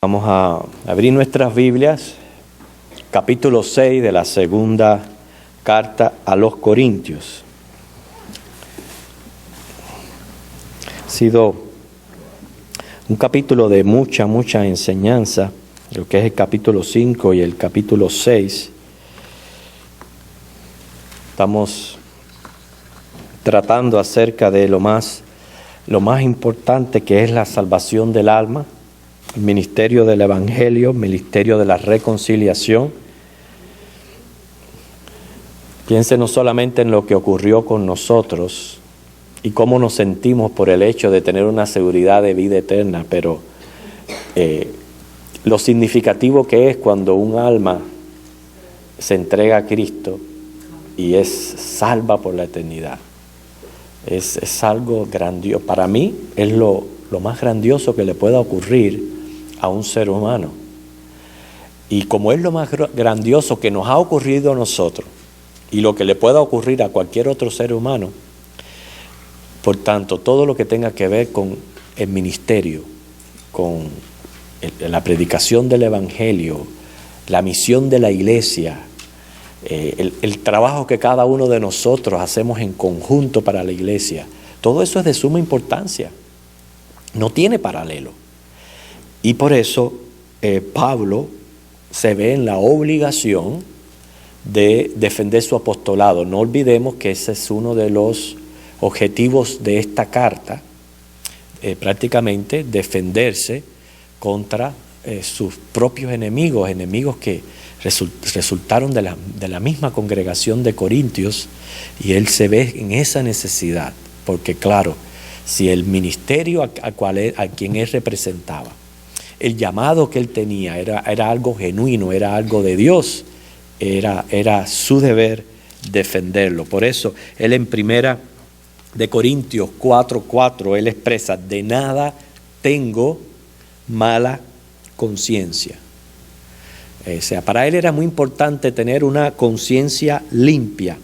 Vamos a abrir nuestras Biblias, capítulo 6 de la segunda carta a los Corintios. Ha sido un capítulo de mucha enseñanza, lo que es el capítulo 5 y el capítulo 6. Estamos tratando acerca de lo más importante, que es la salvación del alma, el ministerio del Evangelio, el ministerio de la reconciliación. Piense no solamente en lo que ocurrió con nosotros y cómo nos sentimos por el hecho de tener una seguridad de vida eterna, pero lo significativo que es cuando un alma se entrega a Cristo y es salva por la eternidad. Es algo grandioso. Para mí es lo más grandioso que le pueda ocurrir a un ser humano. Y como es lo más grandioso que nos ha ocurrido a nosotros y lo que le pueda ocurrir a cualquier otro ser humano, por tanto, todo lo que tenga que ver con el ministerio, con la predicación del Evangelio, la misión de la iglesia, el trabajo que cada uno de nosotros hacemos en conjunto para la iglesia, todo eso es de suma importancia. No tiene paralelo. Y por eso Pablo se ve en la obligación de defender su apostolado. No olvidemos que ese es uno de los objetivos de esta carta, prácticamente defenderse contra sus propios enemigos que resultaron de la misma congregación de Corintios, y él se ve en esa necesidad, porque claro, si el ministerio a quien él representaba, el llamado que él tenía era algo genuino, era algo de Dios, era su deber defenderlo. Por eso él en primera de Corintios 4:4 él expresa: de nada tengo mala conciencia. O sea, para él era muy importante tener una conciencia limpia.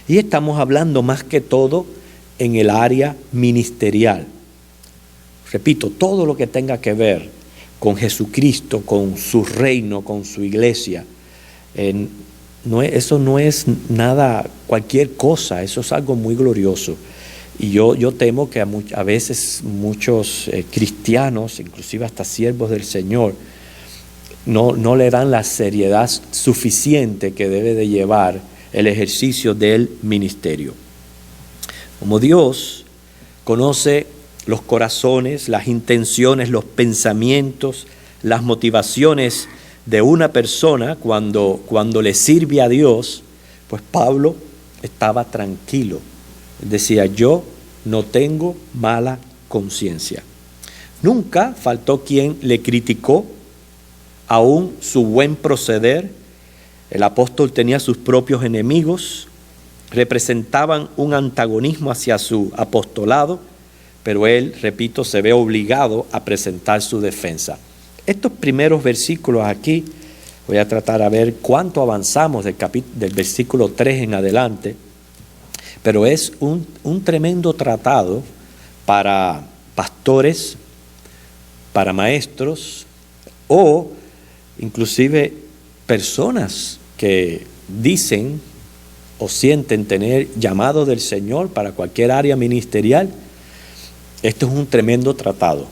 Y estamos hablando más que todo en el área ministerial. Repito, todo lo que tenga que ver con Jesucristo, con su reino, con su iglesia, eso no es nada, cualquier cosa, eso es algo muy glorioso. Y yo temo que a veces muchos cristianos, inclusive hasta siervos del Señor, no le dan la seriedad suficiente que debe de llevar el ejercicio del ministerio. Como Dios conoce los corazones, las intenciones, los pensamientos, las motivaciones de una persona cuando le sirve a Dios, pues Pablo estaba tranquilo. Decía: yo no tengo mala conciencia. Nunca faltó quien le criticó aún su buen proceder. El apóstol tenía sus propios enemigos, representaban un antagonismo hacia su apostolado, pero él, repito, se ve obligado a presentar su defensa. Estos primeros versículos aquí, voy a tratar a ver cuánto avanzamos del versículo 3 en adelante, pero es un tremendo tratado para pastores, para maestros o inclusive personas que dicen o sienten tener llamado del Señor para cualquier área ministerial. Esto es un tremendo tratado.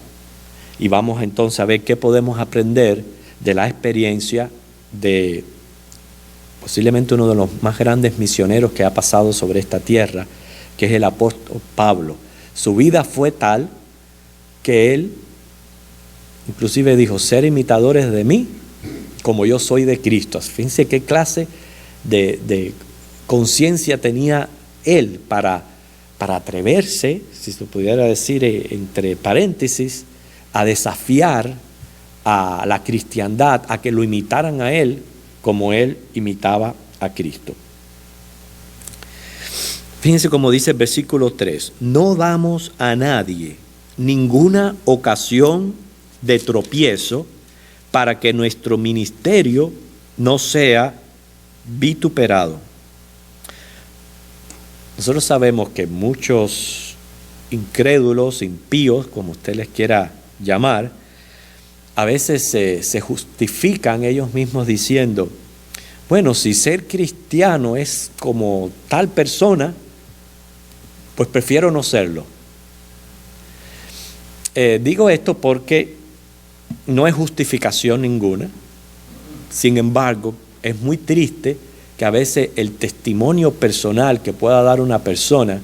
Y vamos entonces a ver qué podemos aprender de la experiencia de posiblemente uno de los más grandes misioneros que ha pasado sobre esta tierra, que es el apóstol Pablo. Su vida fue tal que él inclusive dijo: ser imitadores de mí como yo soy de Cristo. Fíjense qué clase de conciencia tenía él para atreverse, si se pudiera decir entre paréntesis, a desafiar a la cristiandad, a que lo imitaran a él como él imitaba a Cristo. Fíjense cómo dice el versículo 3: no damos a nadie ninguna ocasión de tropiezo para que nuestro ministerio no sea vituperado. Nosotros sabemos que muchos incrédulos, impíos, como usted les quiera llamar, a veces se justifican ellos mismos diciendo, bueno, si ser cristiano es como tal persona, pues prefiero no serlo. Digo esto porque no es justificación ninguna. Sin embargo, es muy triste que a veces el testimonio personal que pueda dar una persona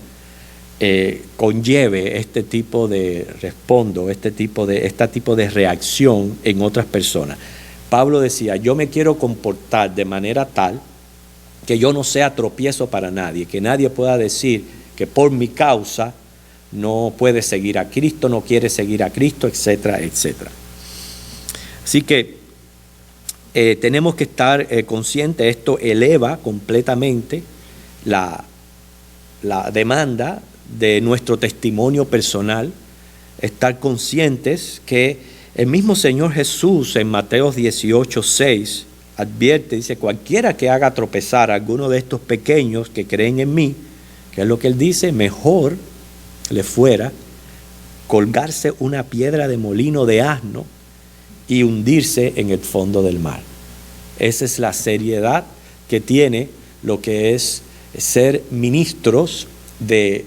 conlleve este tipo de este tipo de reacción en otras personas. Pablo decía, yo me quiero comportar de manera tal que yo no sea tropiezo para nadie, que nadie pueda decir que por mi causa no puede seguir a Cristo, no quiere seguir a Cristo, etcétera, etcétera. Así que tenemos que estar conscientes, esto eleva completamente la demanda de nuestro testimonio personal, estar conscientes que el mismo Señor Jesús en Mateo 18:6 advierte, dice, cualquiera que haga tropezar a alguno de estos pequeños que creen en mí, que es lo que él dice, mejor le fuera colgarse una piedra de molino de asno y hundirse en el fondo del mar. Esa es la seriedad que tiene lo que es ser ministros de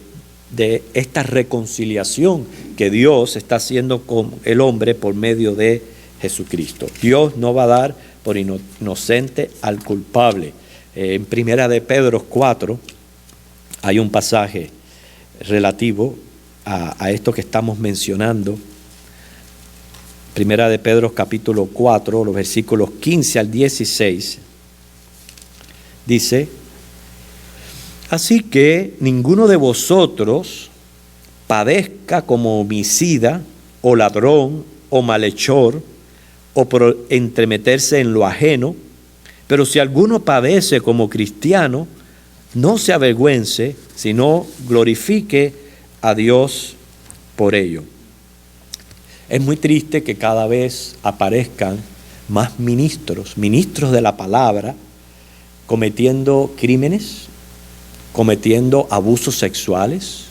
esta reconciliación que Dios está haciendo con el hombre por medio de Jesucristo. Dios no va a dar por inocente al culpable. En Primera de Pedro 4 hay un pasaje relativo a esto que estamos mencionando. Primera de Pedro capítulo 4, los versículos 15 al 16, dice, así que ninguno de vosotros padezca como homicida o ladrón o malhechor o por entremeterse en lo ajeno, pero si alguno padece como cristiano, no se avergüence, sino glorifique a Dios por ello. Es muy triste que cada vez aparezcan más ministros de la palabra, cometiendo crímenes, cometiendo abusos sexuales,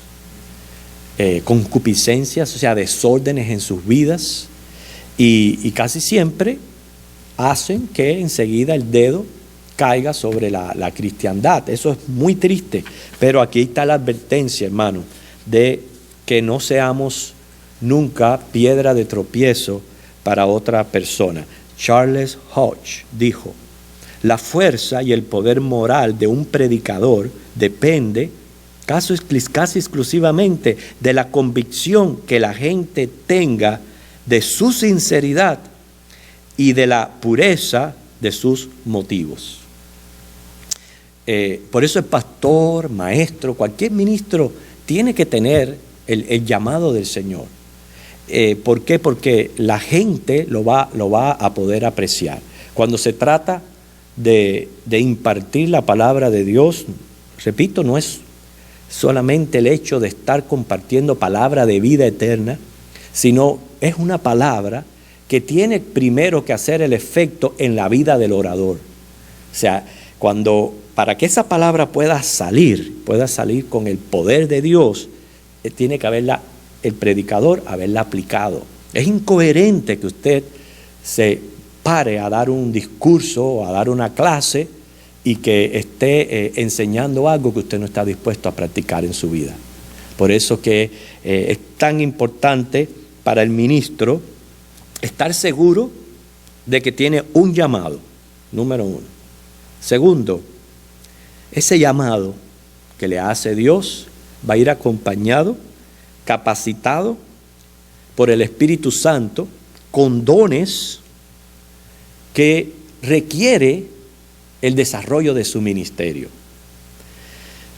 concupiscencias, o sea, desórdenes en sus vidas, y casi siempre hacen que enseguida el dedo caiga sobre la cristiandad. Eso es muy triste, pero aquí está la advertencia, hermano, de que no seamos nunca piedra de tropiezo para otra persona. Charles Hodge dijo, la fuerza y el poder moral de un predicador depende casi exclusivamente de la convicción que la gente tenga de su sinceridad y de la pureza de sus motivos. Por eso el pastor, maestro, cualquier ministro tiene que tener el llamado del Señor. ¿Por qué? Porque la gente lo va a poder apreciar. Cuando se trata de impartir la palabra de Dios, repito, no es solamente el hecho de estar compartiendo palabra de vida eterna, sino es una palabra que tiene primero que hacer el efecto en la vida del orador. O sea, para que esa palabra pueda salir con el poder de Dios, tiene que el predicador haberla aplicado. Es incoherente que usted se pare a dar un discurso o a dar una clase y que esté enseñando algo que usted no está dispuesto a practicar en su vida. Por eso que es tan importante para el ministro estar seguro de que tiene un llamado, número uno. Segundo, ese llamado que le hace Dios va a ir acompañado, capacitado por el Espíritu Santo, con dones que requiere el desarrollo de su ministerio.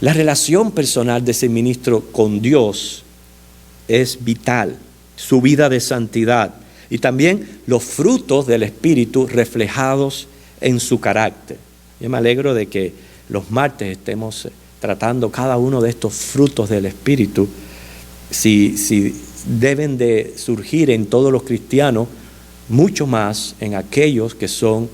La relación personal de ese ministro con Dios es vital, su vida de santidad y también los frutos del Espíritu reflejados en su carácter. Yo me alegro de que los martes estemos tratando cada uno de estos frutos del Espíritu. Si deben de surgir en todos los cristianos, mucho más en aquellos que son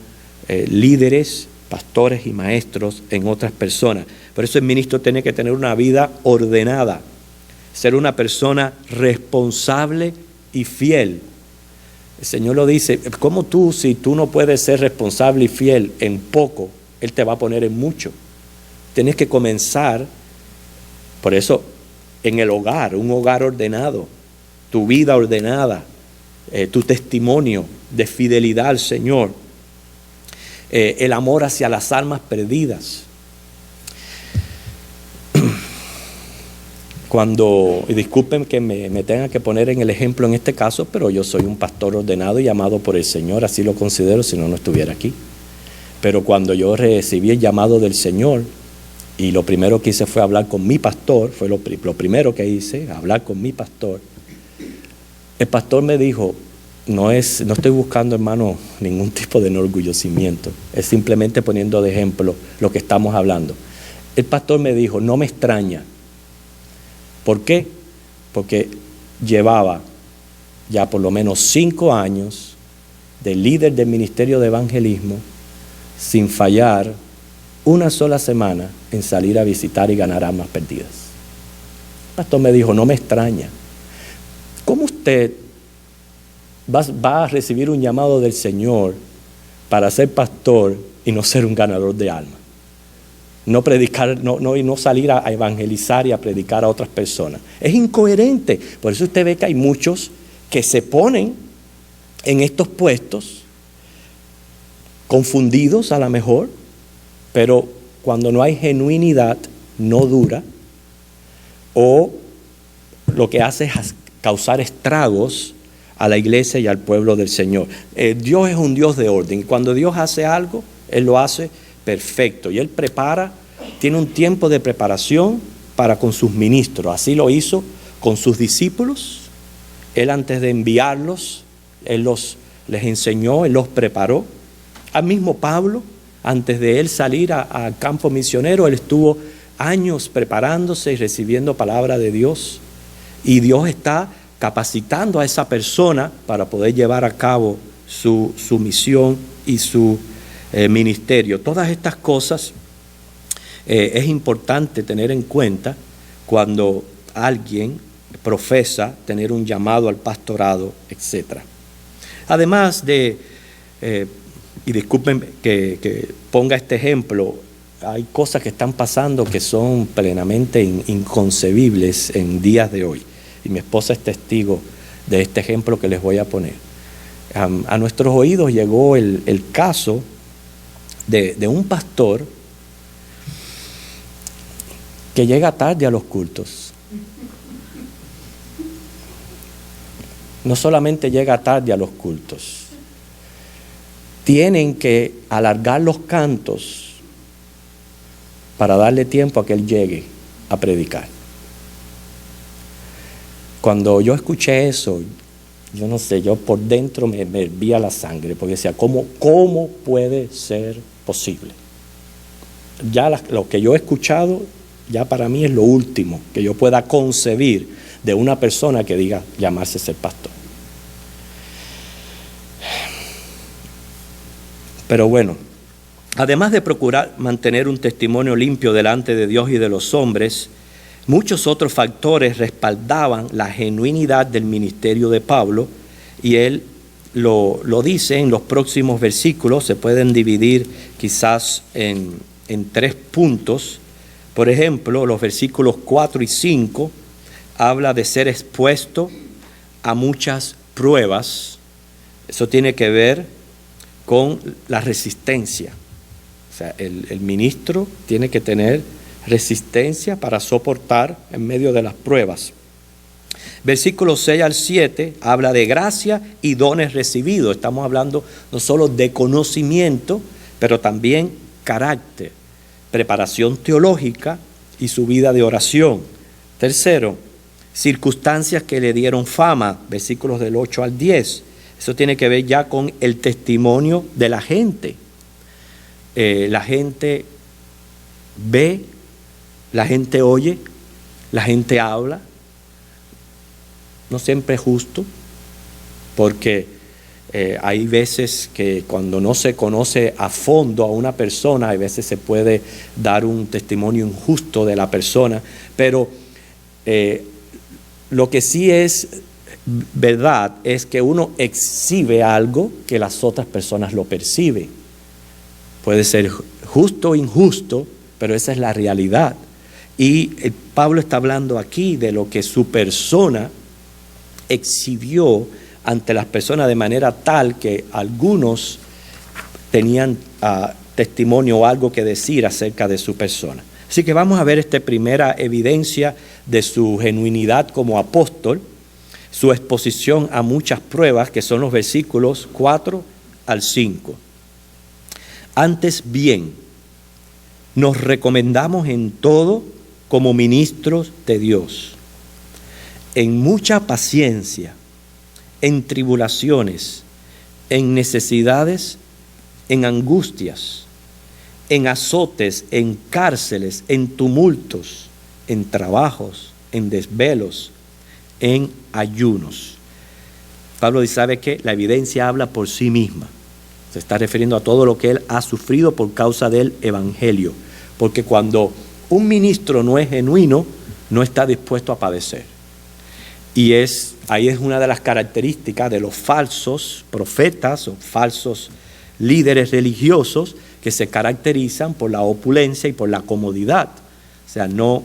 líderes, pastores y maestros en otras personas. Por eso el ministro tiene que tener una vida ordenada, ser una persona responsable y fiel, El Señor lo dice, ¿cómo tú, si tú no puedes ser responsable y fiel en poco, Él te va a poner en mucho? Tienes que comenzar, por eso, en el hogar, un hogar ordenado, tu vida ordenada, tu testimonio de fidelidad al Señor, el amor hacia las almas perdidas. Y disculpen que me tenga que poner en el ejemplo en este caso, pero yo soy un pastor ordenado y llamado por el Señor, así lo considero, si no, no estuviera aquí. Pero cuando yo recibí el llamado del Señor, y lo primero que hice fue hablar con mi pastor, fue lo primero que hice, hablar con mi pastor. El pastor me dijo, no estoy buscando, hermano, ningún tipo de enorgullecimiento, es simplemente poniendo de ejemplo lo que estamos hablando. El pastor me dijo, no me extraña. ¿Por qué? Porque llevaba ya por lo menos 5 años de líder del ministerio de evangelismo sin fallar una sola semana en salir a visitar y ganar almas perdidas. El pastor me dijo, no me extraña. ¿Cómo usted va a recibir un llamado del Señor para ser pastor y no ser un ganador de almas? No predicar, no salir a evangelizar y a predicar a otras personas. Es incoherente. Por eso usted ve que hay muchos que se ponen en estos puestos, confundidos a lo mejor, pero cuando no hay genuinidad, no dura, o lo que hace es causar estragos a la iglesia y al pueblo del Señor. Dios es un Dios de orden. Cuando Dios hace algo, Él lo hace perfecto. Y Él tiene un tiempo de preparación para con sus ministros. Así lo hizo con sus discípulos. Él, antes de enviarlos, Él les enseñó, Él los preparó. Al mismo Pablo, antes de él salir al campo misionero, él estuvo años preparándose y recibiendo palabra de Dios. Y Dios está capacitando a esa persona para poder llevar a cabo su misión y su ministerio. Todas estas cosas es importante tener en cuenta cuando alguien profesa tener un llamado al pastorado, etc. Además de, y disculpen que ponga este ejemplo, hay cosas que están pasando que son plenamente inconcebibles en días de hoy. Y mi esposa es testigo de este ejemplo que les voy a poner. A nuestros oídos llegó el caso de un pastor que llega tarde a los cultos. No solamente llega tarde a los cultos, tienen que alargar los cantos para darle tiempo a que él llegue a predicar. Cuando yo escuché eso, yo no sé, yo por dentro me hervía la sangre, porque decía, ¿cómo puede ser posible? Ya lo que yo he escuchado, ya para mí es lo último que yo pueda concebir de una persona que diga llamarse ser pastor. Pero bueno, además de procurar mantener un testimonio limpio delante de Dios y de los hombres, muchos otros factores respaldaban la genuinidad del ministerio de Pablo, y él lo dice en los próximos versículos. Se pueden dividir quizás en 3 puntos. Por ejemplo, los versículos 4 y 5 habla de ser expuesto a muchas pruebas. Eso tiene que ver con la resistencia. O sea, el ministro tiene que tener resistencia para soportar en medio de las pruebas. Versículos 6 al 7 habla de gracia y dones recibidos. Estamos hablando no solo de conocimiento, pero también carácter, preparación teológica y su vida de oración. Tercero, circunstancias que le dieron fama, versículos del 8 al 10. Eso tiene que ver ya con el testimonio de la gente. La gente ve, la gente oye, la gente habla. No siempre es justo, porque hay veces que cuando no se conoce a fondo a una persona, hay veces se puede dar un testimonio injusto de la persona, pero lo que sí es verdad es que uno exhibe algo que las otras personas lo perciben. Puede ser justo o injusto, pero esa es la realidad. Y Pablo está hablando aquí de lo que su persona exhibió ante las personas de manera tal que algunos tenían testimonio o algo que decir acerca de su persona. Así que vamos a ver esta primera evidencia de su genuinidad como apóstol, su exposición a muchas pruebas, que son los versículos 4 al 5. Antes bien, nos recomendamos en todo como ministros de Dios, en mucha paciencia, en tribulaciones, en necesidades, en angustias, en azotes, en cárceles, en tumultos, en trabajos, en desvelos, en ayunos. Pablo dice, ¿sabe qué? La evidencia habla por sí misma. Se está refiriendo a todo lo que él ha sufrido por causa del evangelio. Porque cuando un ministro no es genuino, no está dispuesto a padecer. Y ahí es una de las características de los falsos profetas o falsos líderes religiosos, que se caracterizan por la opulencia y por la comodidad. O sea, no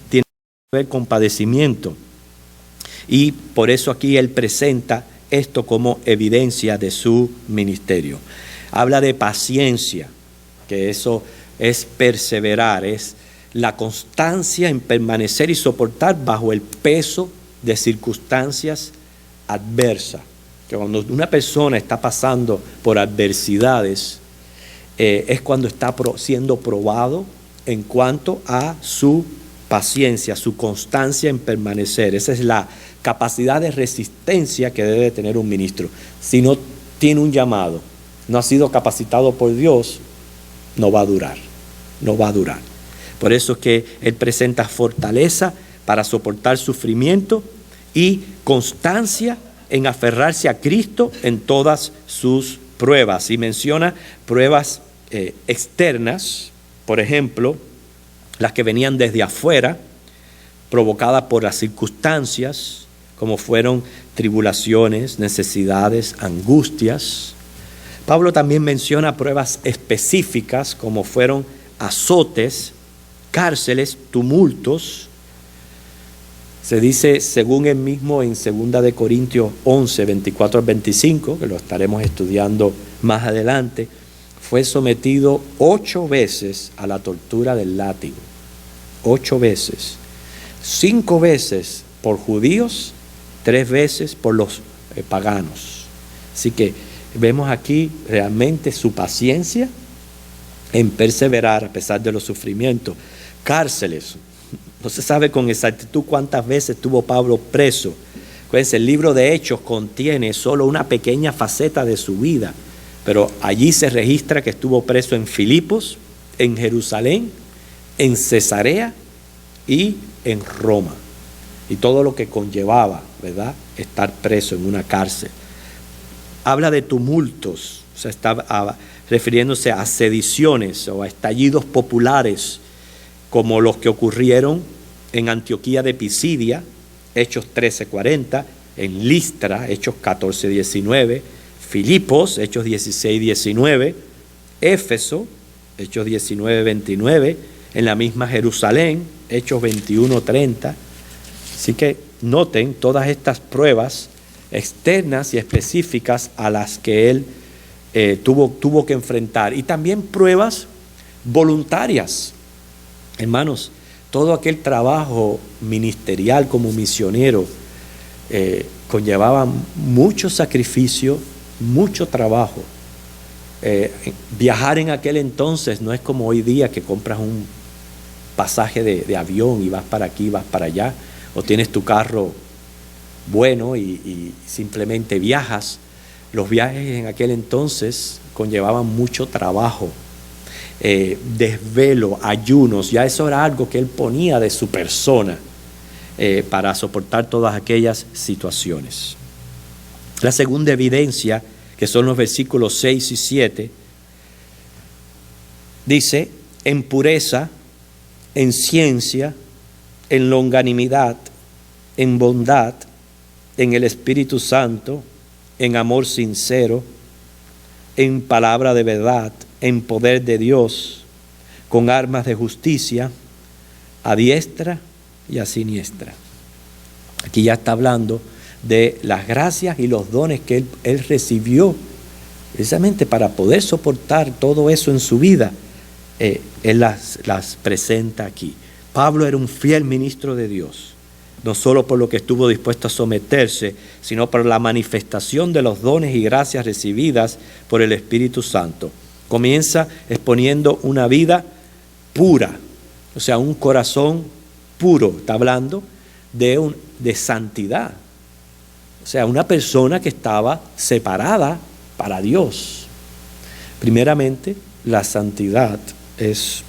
tiene que ver con padecimiento. Y por eso aquí él presenta esto como evidencia de su ministerio. Habla de paciencia, que eso es perseverar, es la constancia en permanecer y soportar bajo el peso de circunstancias adversas. Que cuando una persona está pasando por adversidades, es cuando está siendo probado en cuanto a su paciencia, su constancia en permanecer. Esa es la capacidad de resistencia que debe tener un ministro. Si no tiene un llamado, no ha sido capacitado por Dios, no va a durar, no va a durar. Por eso es que él presenta fortaleza para soportar sufrimiento y constancia en aferrarse a Cristo en todas sus pruebas. Y menciona pruebas externas, por ejemplo, las que venían desde afuera, provocadas por las circunstancias, como fueron tribulaciones, necesidades, angustias. Pablo también menciona pruebas específicas, como fueron azotes, cárceles, tumultos. Se dice, según él mismo, en 2 de Corintios 11, 24 al 25, que lo estaremos estudiando más adelante, fue sometido 8 veces a la tortura del látigo. 8 veces. 5 veces por judíos, 3 veces por los paganos. Así que vemos aquí realmente su paciencia en perseverar a pesar de los sufrimientos. Cárceles. No se sabe con exactitud cuántas veces estuvo Pablo preso. Acuérdense, el libro de Hechos contiene solo una pequeña faceta de su vida, pero allí se registra que estuvo preso en Filipos, en Jerusalén, en Cesarea y en Roma. Y todo lo que conllevaba, ¿verdad?, estar preso en una cárcel. Habla de tumultos, o sea, está refiriéndose a sediciones o a estallidos populares, como los que ocurrieron en Antioquía de Pisidia, Hechos 13:40, en Listra, Hechos 14:19, Filipos, Hechos 16:19, Éfeso, Hechos 19:29, en la misma Jerusalén, Hechos 21:30. Así que noten todas estas pruebas externas y específicas a las que él tuvo que enfrentar. Y también pruebas voluntarias. Hermanos, todo aquel trabajo ministerial como misionero conllevaba mucho sacrificio, mucho trabajo. Viajar en aquel entonces no es como hoy día, que compras un pasaje de avión y vas para aquí, vas para allá, o tienes tu carro bueno y simplemente viajas. Los viajes en aquel entonces conllevaban mucho trabajo, desvelo, ayunos. Ya eso era algo que él ponía de su persona para soportar todas aquellas situaciones. La segunda evidencia, que son los versículos 6 y 7, dice: en pureza, en ciencia, en longanimidad, en bondad, en el Espíritu Santo, en amor sincero, en palabra de verdad, en poder de Dios, con armas de justicia, a diestra y a siniestra. Aquí ya está hablando de las gracias y los dones que él recibió, precisamente para poder soportar todo eso en su vida. Él las presenta aquí. Pablo era un fiel ministro de Dios, no solo por lo que estuvo dispuesto a someterse, sino por la manifestación de los dones y gracias recibidas por el Espíritu Santo. Comienza exponiendo una vida pura, o sea, un corazón puro. Está hablando de santidad. O sea, una persona que estaba separada para Dios. Primeramente, la santidad es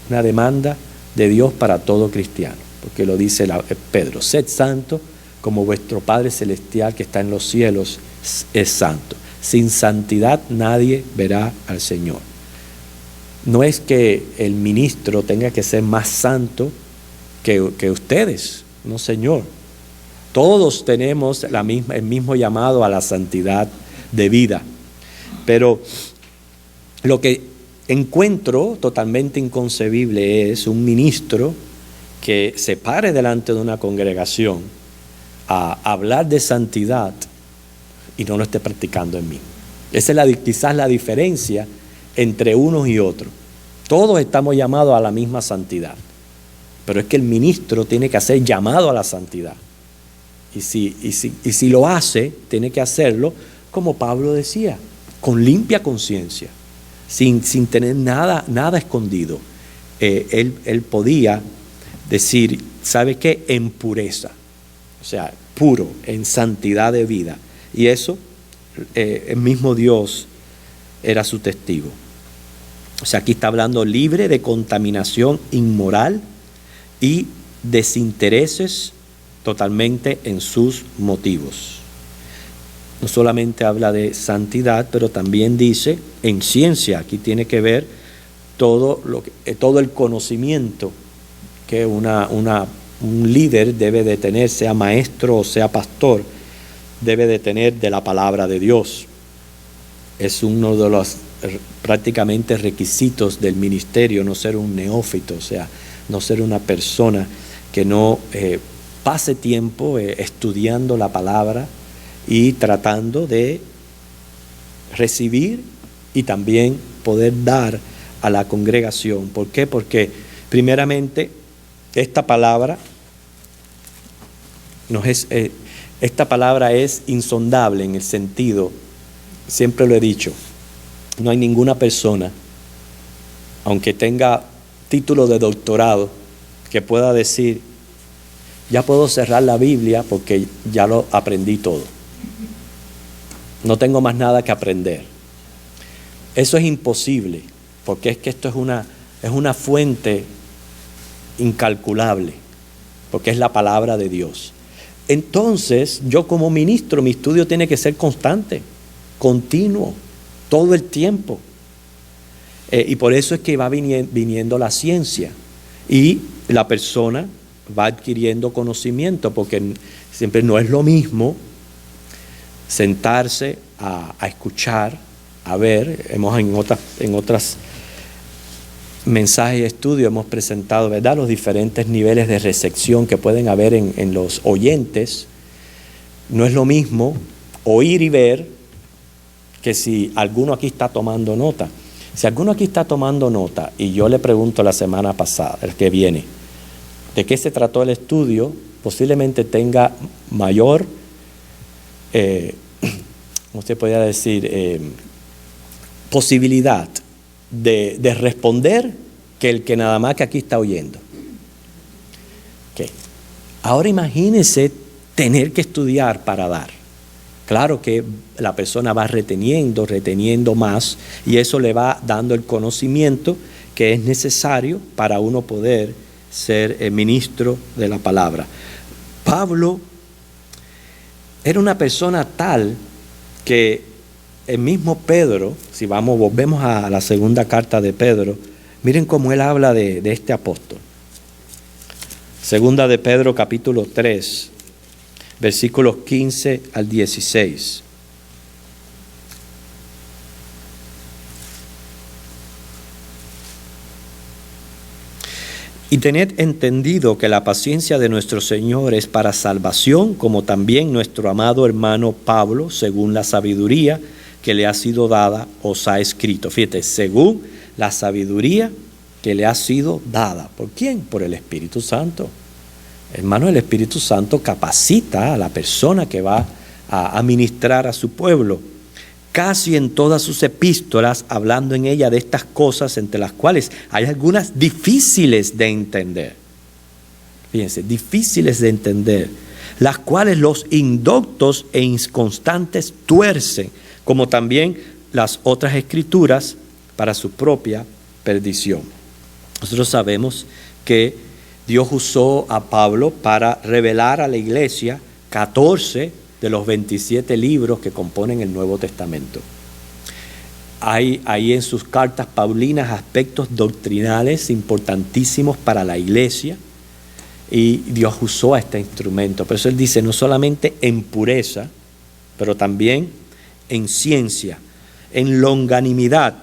una demanda de Dios para todo cristiano, porque lo dice Pedro: sed santo como vuestro Padre Celestial que está en los cielos es santo. Sin santidad nadie verá al Señor. No es que el ministro tenga que ser más santo que ustedes, no, Señor. Todos tenemos el mismo llamado a la santidad de vida. Pero lo que encuentro totalmente inconcebible es un ministro que se pare delante de una congregación a hablar de santidad y no lo esté practicando en mí. Esa es quizás la diferencia entre unos y otros. Todos estamos llamados a la misma santidad, pero es que el ministro tiene que hacer llamado a la santidad. Y si lo hace, tiene que hacerlo, como Pablo decía, con limpia conciencia, sin tener nada escondido. Él podía decir, ¿sabe qué? En pureza, o sea, puro, en santidad de vida. Y eso, el mismo Dios era su testigo. O sea, aquí está hablando libre de contaminación inmoral y desintereses totalmente en sus motivos. No solamente habla de santidad, pero también dice en ciencia. Aquí tiene que ver todo el conocimiento que un líder debe de tener, sea maestro o sea pastor, debe de tener de la palabra de Dios. Es uno de los prácticamente requisitos del ministerio, no ser un neófito, o sea, no ser una persona que no pase tiempo estudiando la palabra y tratando de recibir y también poder dar a la congregación. ¿Por qué? Porque primeramente esta palabra es insondable en el sentido, siempre lo he dicho, no hay ninguna persona, aunque tenga título de doctorado, que pueda decir, ya puedo cerrar la Biblia porque ya lo aprendí todo. No tengo más nada que aprender. Eso es imposible, porque es que esto es una fuente incalculable, porque es la palabra de Dios. Entonces, yo como ministro, mi estudio tiene que ser constante, continuo, todo el tiempo. Y por eso es que va viniendo la ciencia y la persona va adquiriendo conocimiento, porque siempre no es lo mismo sentarse a escuchar, a ver. En otras mensajes y estudios hemos presentado, ¿verdad?, los diferentes niveles de recepción que pueden haber en los oyentes. No es lo mismo oír y ver que si alguno aquí está tomando nota. Si alguno aquí está tomando nota y yo le pregunto la semana pasada, el que viene, de qué se trató el estudio, posiblemente tenga mayor, ¿cómo se podría decir?, posibilidad de responder que el que nada más que aquí está oyendo. Okay. Ahora imagínense tener que estudiar para dar. Claro que la persona va reteniendo más, y eso le va dando el conocimiento que es necesario para uno poder ser ministro de la palabra. Pablo era una persona tal que el mismo Pedro, si volvemos a la segunda carta de Pedro, miren cómo él habla de este apóstol. Segunda de Pedro, capítulo 3, versículos 15 al 16. Y tened entendido que la paciencia de nuestro Señor es para salvación, como también nuestro amado hermano Pablo, según la sabiduría que le ha sido dada, os ha escrito. Fíjate, según la sabiduría que le ha sido dada. ¿Por quién? Por el Espíritu Santo. Hermano, el Espíritu Santo capacita a la persona que va a ministrar a su pueblo. Casi en todas sus epístolas, hablando en ella de estas cosas, entre las cuales hay algunas difíciles de entender. Fíjense, difíciles de entender, las cuales los indoctos e inconstantes tuercen, como también las otras escrituras, para su propia perdición. Nosotros sabemos que Dios usó a Pablo para revelar a la iglesia 14 de los 27 libros que componen el Nuevo Testamento. Hay ahí en sus cartas paulinas aspectos doctrinales importantísimos para la iglesia, y Dios usó a este instrumento. Por eso él dice, no solamente en pureza, pero también en ciencia, en longanimidad,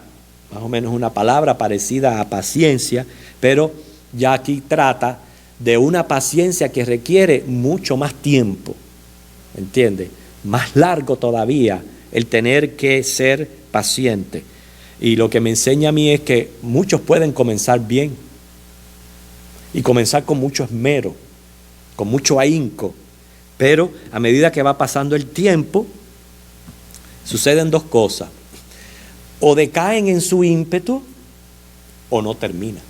más o menos una palabra parecida a paciencia, pero ya aquí trata de una paciencia que requiere mucho más tiempo. ¿Entiende? Más largo todavía el tener que ser paciente. Y lo que me enseña a mí es que muchos pueden comenzar bien y comenzar con mucho esmero, con mucho ahínco, pero a medida que va pasando el tiempo suceden dos cosas: o decaen en su ímpetu o no terminan.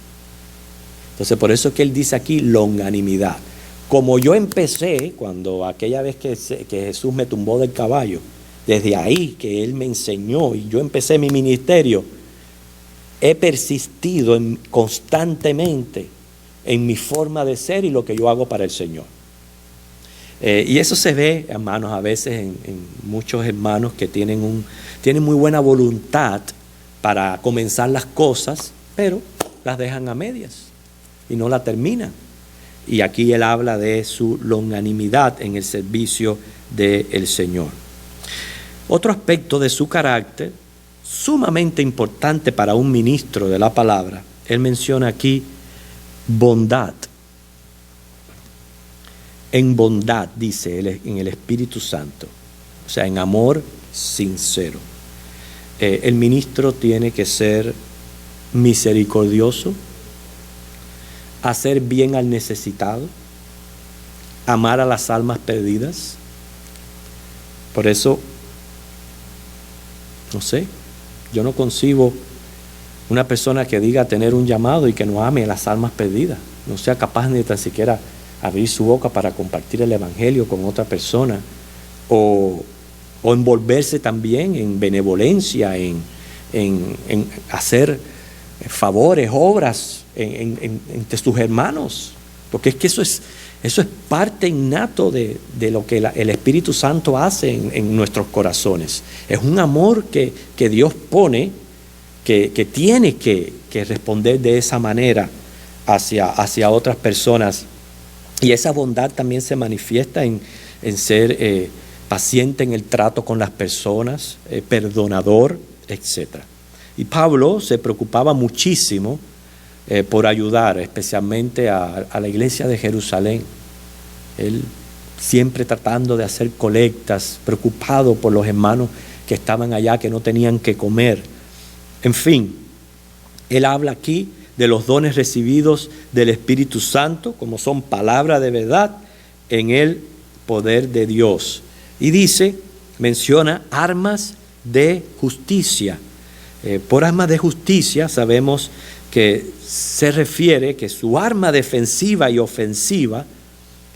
Entonces por eso es que él dice aquí longanimidad. Como yo empecé, cuando aquella vez que Jesús me tumbó del caballo, desde ahí que Él me enseñó y yo empecé mi ministerio, he persistido constantemente en mi forma de ser y lo que yo hago para el Señor. Y eso se ve, hermanos, a veces en muchos hermanos que tienen muy buena voluntad para comenzar las cosas, pero las dejan a medias y no la terminan. Y aquí él habla de su longanimidad en el servicio del Señor. Otro aspecto de su carácter, sumamente importante para un ministro de la palabra, él menciona aquí bondad. En bondad, dice él, en el Espíritu Santo, o sea, en amor sincero. El ministro tiene que ser misericordioso, hacer bien al necesitado, amar a las almas perdidas. Por eso, no sé, yo no concibo una persona que diga tener un llamado y que no ame a las almas perdidas, no sea capaz ni tan siquiera abrir su boca para compartir el evangelio con otra persona, o envolverse también en benevolencia, en hacer favores, obras entre sus hermanos, porque es que eso es parte innato de lo que el Espíritu Santo hace en nuestros corazones. Es un amor que Dios pone, que tiene que responder de esa manera hacia otras personas, y esa bondad también se manifiesta en ser paciente en el trato con las personas, perdonador, etc. Y Pablo se preocupaba muchísimo por ayudar, especialmente a la iglesia de Jerusalén. Él siempre tratando de hacer colectas, preocupado por los hermanos que estaban allá, que no tenían que comer. En fin, él habla aquí de los dones recibidos del Espíritu Santo, como son palabra de verdad en el poder de Dios. Y menciona armas de justicia. Por armas de justicia sabemos que se refiere que su arma defensiva y ofensiva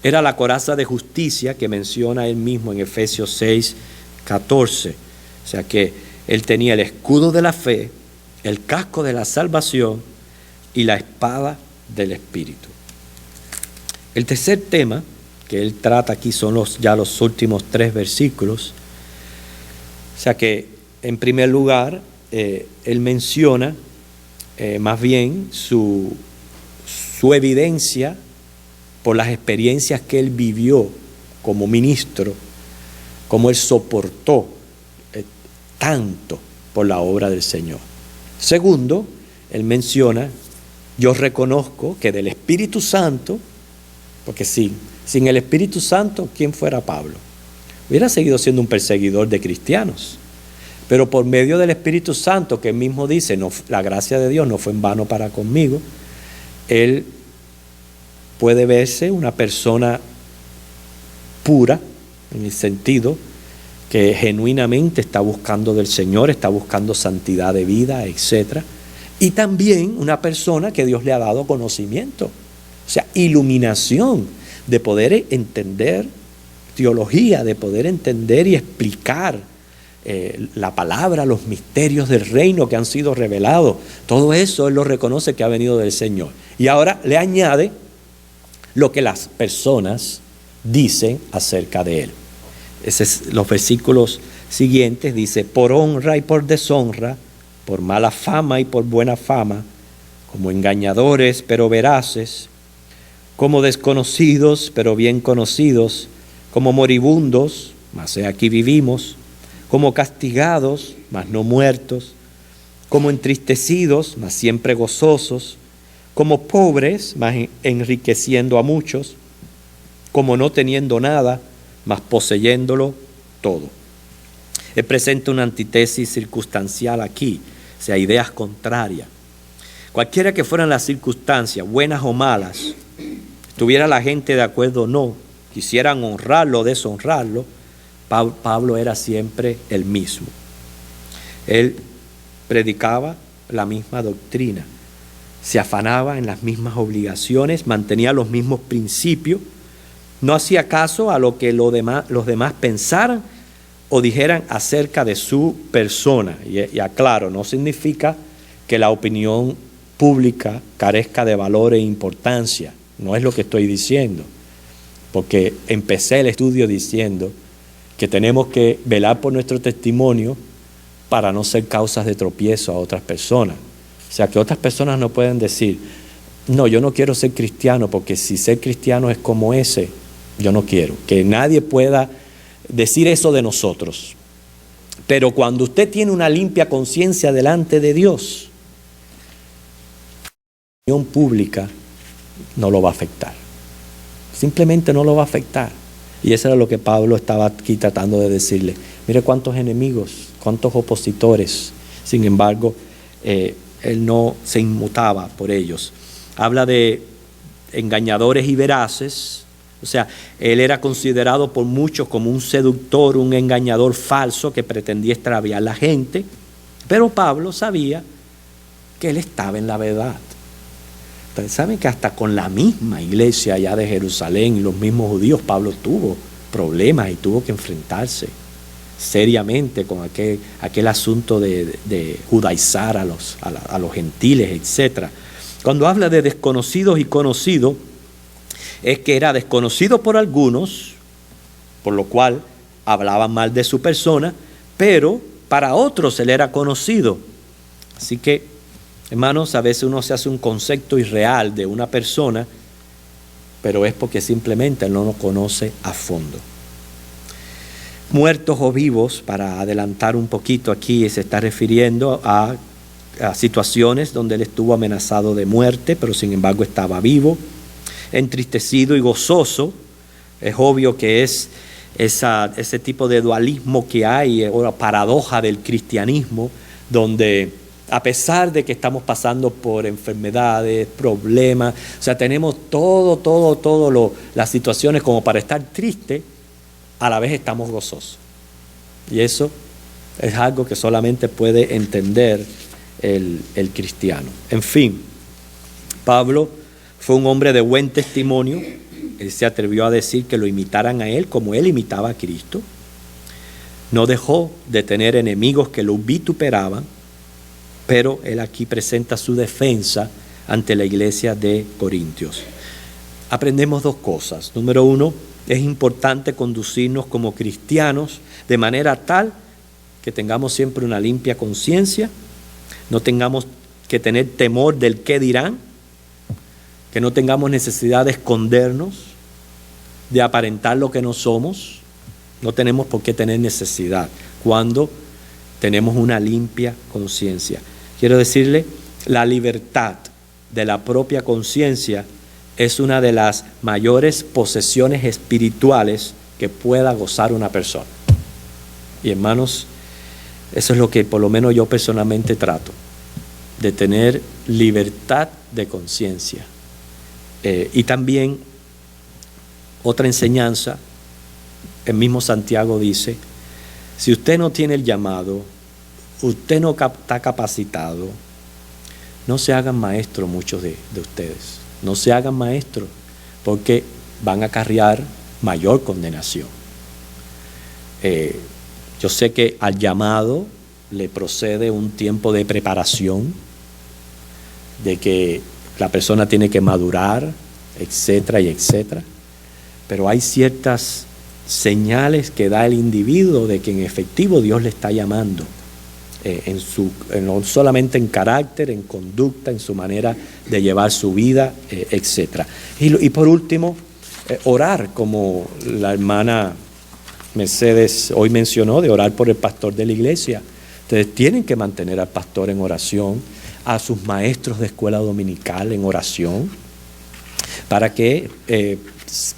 era la coraza de justicia que menciona él mismo en Efesios 6:14. O sea que él tenía el escudo de la fe, el casco de la salvación y la espada del Espíritu. El tercer tema que él trata aquí son ya los últimos 3 versículos. O sea que en primer lugar él menciona más bien su evidencia por las experiencias que él vivió como ministro, cómo él soportó tanto por la obra del Señor. Segundo, él menciona, yo reconozco que del Espíritu Santo, porque sin el Espíritu Santo, ¿quién fuera Pablo? Hubiera seguido siendo un perseguidor de cristianos. Pero por medio del Espíritu Santo, que él mismo dice, no, la gracia de Dios no fue en vano para conmigo, él puede verse una persona pura, en el sentido que genuinamente está buscando del Señor, está buscando santidad de vida, etc. Y también una persona que Dios le ha dado conocimiento, o sea, iluminación de poder entender teología, de poder entender y explicar la palabra, los misterios del reino que han sido revelados. Todo eso él lo reconoce que ha venido del Señor. Y ahora le añade lo que las personas dicen acerca de él. Los versículos siguientes dice, por honra y por deshonra, por mala fama y por buena fama, como engañadores pero veraces, como desconocidos pero bien conocidos, como moribundos, mas aquí vivimos, como castigados, mas no muertos, como entristecidos, mas siempre gozosos, como pobres, mas enriqueciendo a muchos, como no teniendo nada, mas poseyéndolo todo. Él presenta una antítesis circunstancial aquí, o sea, ideas contrarias. Cualquiera que fueran las circunstancias, buenas o malas, estuviera la gente de acuerdo o no, quisieran honrarlo o deshonrarlo, Pablo era siempre el mismo. Él predicaba la misma doctrina, se afanaba en las mismas obligaciones, mantenía los mismos principios, no hacía caso a lo que los demás pensaran o dijeran acerca de su persona. Y aclaro, no significa que la opinión pública carezca de valor e importancia, no es lo que estoy diciendo, porque empecé el estudio diciendo que tenemos que velar por nuestro testimonio para no ser causas de tropiezo a otras personas. O sea, que otras personas no pueden decir, no, yo no quiero ser cristiano, porque si ser cristiano es como ese, yo no quiero. Que nadie pueda decir eso de nosotros. Pero cuando usted tiene una limpia conciencia delante de Dios, la opinión pública no lo va a afectar. Simplemente no lo va a afectar. Y eso era lo que Pablo estaba aquí tratando de decirle. Mire cuántos enemigos, cuántos opositores. Sin embargo, él no se inmutaba por ellos. Habla de engañadores y veraces. O sea, él era considerado por muchos como un seductor, un engañador falso que pretendía extraviar a la gente. Pero Pablo sabía que él estaba en la verdad. Ustedes saben que hasta con la misma iglesia allá de Jerusalén y los mismos judíos, Pablo tuvo problemas y tuvo que enfrentarse seriamente con aquel asunto de judaizar a los gentiles, etc. Cuando habla de desconocidos y conocidos, es que era desconocido por algunos, por lo cual hablaban mal de su persona, pero para otros él era conocido. Así que, hermanos, a veces uno se hace un concepto irreal de una persona, pero es porque simplemente no lo conoce a fondo. Muertos o vivos, para adelantar un poquito aquí, se está refiriendo a situaciones donde él estuvo amenazado de muerte, pero sin embargo estaba vivo, entristecido y gozoso. Es obvio que es ese tipo de dualismo que hay, o la paradoja del cristianismo, donde a pesar de que estamos pasando por enfermedades, problemas, o sea, tenemos las situaciones como para estar tristes, a la vez estamos gozosos. Y eso es algo que solamente puede entender el cristiano. En fin, Pablo fue un hombre de buen testimonio. Él se atrevió a decir que lo imitaran a él como él imitaba a Cristo. No dejó de tener enemigos que lo vituperaban, pero él aquí presenta su defensa ante la iglesia de Corintios. Aprendemos dos cosas. Número uno, es importante conducirnos como cristianos de manera tal que tengamos siempre una limpia conciencia, no tengamos que tener temor del qué dirán, que no tengamos necesidad de escondernos, de aparentar lo que no somos. No tenemos por qué tener necesidad cuando tenemos una limpia conciencia. Quiero decirle, la libertad de la propia conciencia es una de las mayores posesiones espirituales que pueda gozar una persona. Y hermanos, eso es lo que por lo menos yo personalmente trato, de tener libertad de conciencia. Y también otra enseñanza, el mismo Santiago dice, si usted no tiene el llamado, usted no está capacitado, no se hagan maestros muchos de ustedes. No se hagan maestros porque van a acarrear mayor condenación. Yo sé que al llamado le procede un tiempo de preparación, de que la persona tiene que madurar, etcétera y etcétera. Pero hay ciertas señales que da el individuo de que en efectivo Dios le está llamando, no solamente en carácter, en conducta, en su manera de llevar su vida, etcétera. Y por último, orar, como la hermana Mercedes hoy mencionó, de orar por el pastor de la iglesia. Ustedes tienen que mantener al pastor en oración, a sus maestros de escuela dominical en oración, para que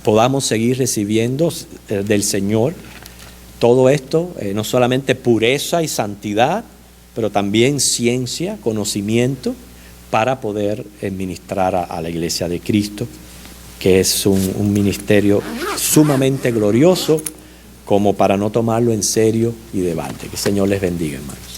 podamos seguir recibiendo del Señor todo esto, no solamente pureza y santidad, pero también ciencia, conocimiento, para poder ministrar a la iglesia de Cristo, que es un ministerio sumamente glorioso, como para no tomarlo en serio y de balde. Que el Señor les bendiga, hermanos.